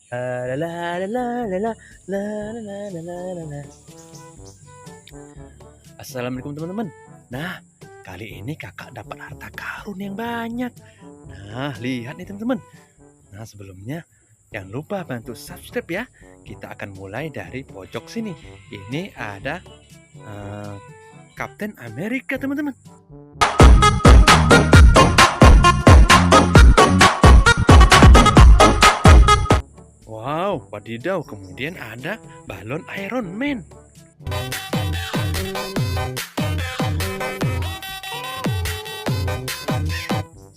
La la la la la la la la la la la la. Assalamualaikum teman-teman. Nah, kali ini kakak dapat harta karun yang banyak. Nah, lihat nih teman-teman. Nah, sebelumnya jangan lupa bantu subscribe ya. Kita akan mulai dari pojok sini. Ini ada Kapten Amerika teman-teman. Wow, wadidaw. Kemudian ada balon Iron Man.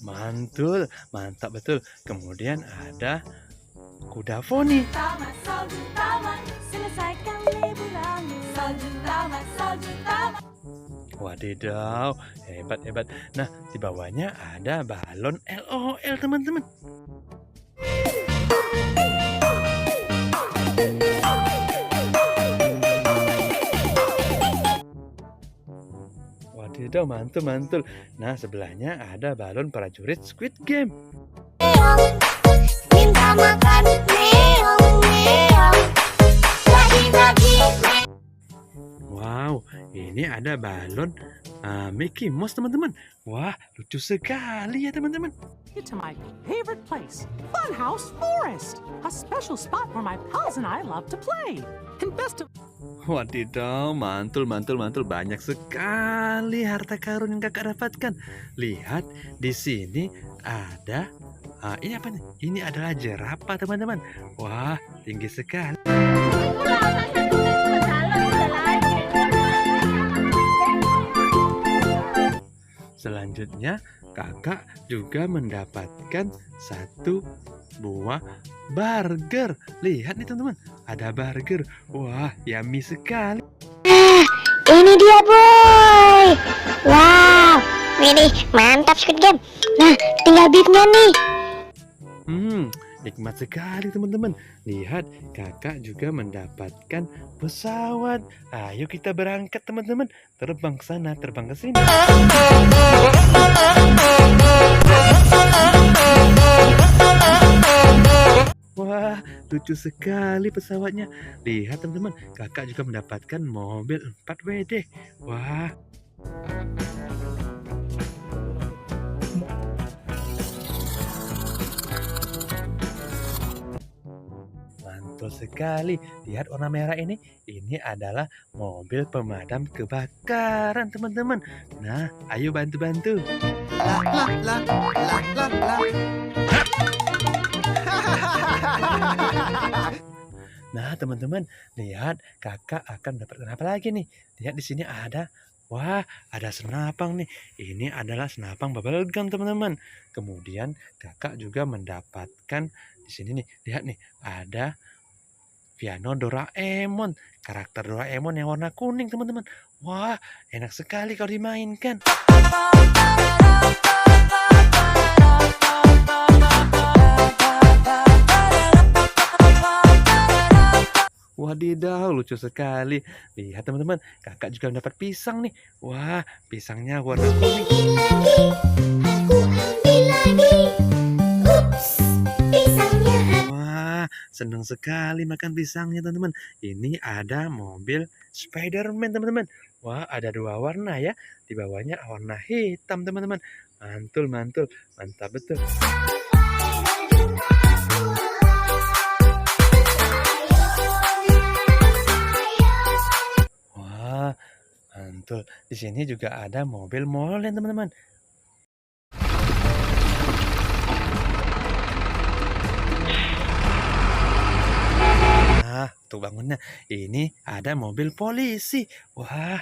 Mantul, mantap betul. Kemudian ada kuda poni. Wadidaw, hebat. Nah, di bawahnya ada balon LOL teman-teman. Wadidaw, mantul. Nah, sebelahnya ada balon prajurit Squid Game. Minta makan meong. Wow, ini ada balon Mickey Mouse teman-teman. Wah, lucu sekali ya teman-teman. To my favorite place, Funhouse Forest, a special spot where my pals and I love to play. And best of Wadidaw, mantul. Banyak sekali harta karun yang kakak dapatkan. Lihat, di sini ada ini apa nih? Ini adalah jerapah teman-teman. Wah, tinggi sekali. Selanjutnya, kakak juga mendapatkan satu buah burger. Lihat nih teman-teman, ada burger. Wah, yummy sekali. Ini dia boy. Wow, ini mantap Squid Game. Nah, tinggal beefnya nih. Nikmat sekali teman-teman. Lihat, kakak juga mendapatkan pesawat. Ayo kita berangkat teman-teman. Terbang ke sana, terbang ke sini. Wah, lucu sekali pesawatnya. Lihat teman-teman, kakak juga mendapatkan mobil 4WD. Wah. Mantul sekali. Lihat warna merah ini. Ini adalah mobil pemadam kebakaran teman-teman. Nah, ayo bantu-bantu. Nah, teman-teman, lihat kakak akan mendapatkan apa lagi nih? Lihat di sini ada, wah, ada senapang nih. Ini adalah senapang bubble gum, teman-teman. Kemudian kakak juga mendapatkan di sini nih, lihat nih, ada piano Doraemon, karakter Doraemon yang warna kuning, teman-teman. Wah, enak sekali kalau dimainkan. Wadidaw, lucu sekali. Lihat teman-teman, kakak juga mendapat pisang nih. Wah, pisangnya warna kuning. Wah, senang sekali makan pisangnya teman-teman. Ini ada mobil Spider-Man teman-teman. Wah, ada dua warna ya. Di bawahnya warna hitam teman-teman. Mantul, mantap betul. Mantul. Di sini juga ada mobil molen, teman-teman. Nah, untuk bangunnya ini ada mobil polisi. Wah.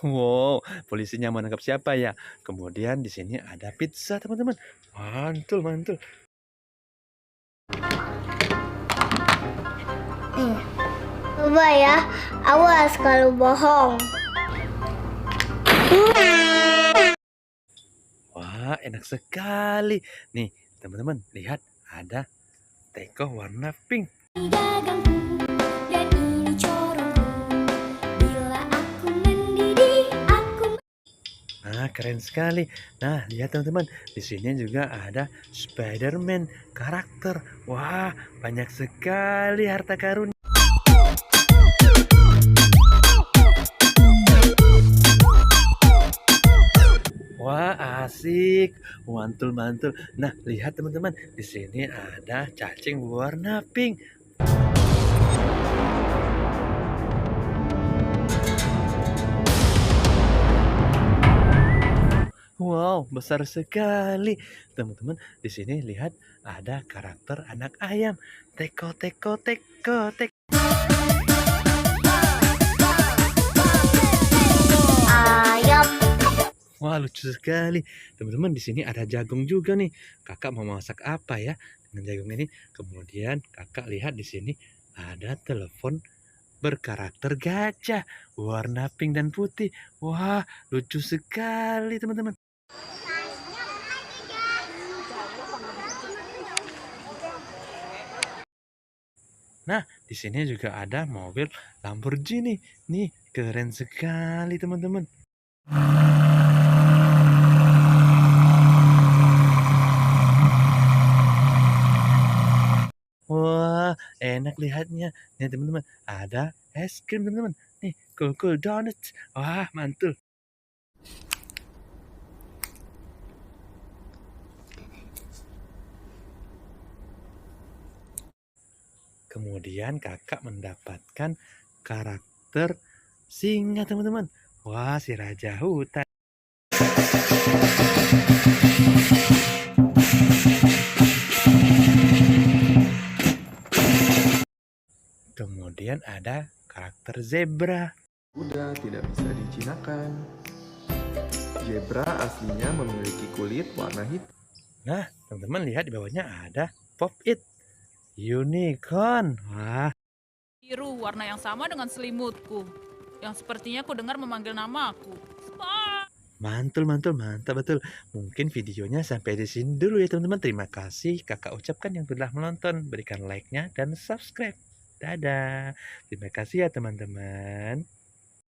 Wow, polisinya mau nangkap siapa ya? Kemudian di sini ada pizza, teman-teman. Mantul. Coba ya, awas kalau bohong. Wah, enak sekali. Nih, teman-teman, lihat ada teko warna pink. Nah, keren sekali. Nah, lihat teman-teman, di sini juga ada Spider-Man karakter. Wah, banyak sekali harta karun. Wah, asik. Mantul-mantul. Nah, lihat teman-teman, di sini ada cacing berwarna pink. Wow, besar sekali. Teman-teman, di sini lihat ada karakter anak ayam. Teko, teko, teko, teko. Ayam. Wah, lucu sekali. Teman-teman, di sini ada jagung juga nih. Kakak mau masak apa ya dengan jagung ini? Kemudian kakak lihat di sini ada telepon berkarakter gajah, warna pink dan putih. Wah, lucu sekali, teman-teman. Nah, di sini juga ada mobil Lamborghini. Nih, keren sekali, teman-teman. Wah, enak lihatnya. Nih, teman-teman, ada es krim, teman-teman. Nih, Cool Donuts. Wah, mantul. Kemudian kakak mendapatkan karakter singa, teman-teman. Wah, si raja hutan. Kemudian ada karakter zebra. Kuda tidak bisa dijinakan. Zebra aslinya memiliki kulit warna hitam. Nah, teman-teman lihat di bawahnya ada Pop-It unicorn. Wah, Biru, warna yang sama dengan selimutku. Yang sepertinya ku dengar memanggil namaku. Spot! mantul, mantap betul. Mungkin videonya sampai di sini dulu ya teman-teman. Terima kasih kakak ucapkan yang telah menonton. Berikan like-nya dan subscribe. Dadah. Terima kasih ya teman-teman.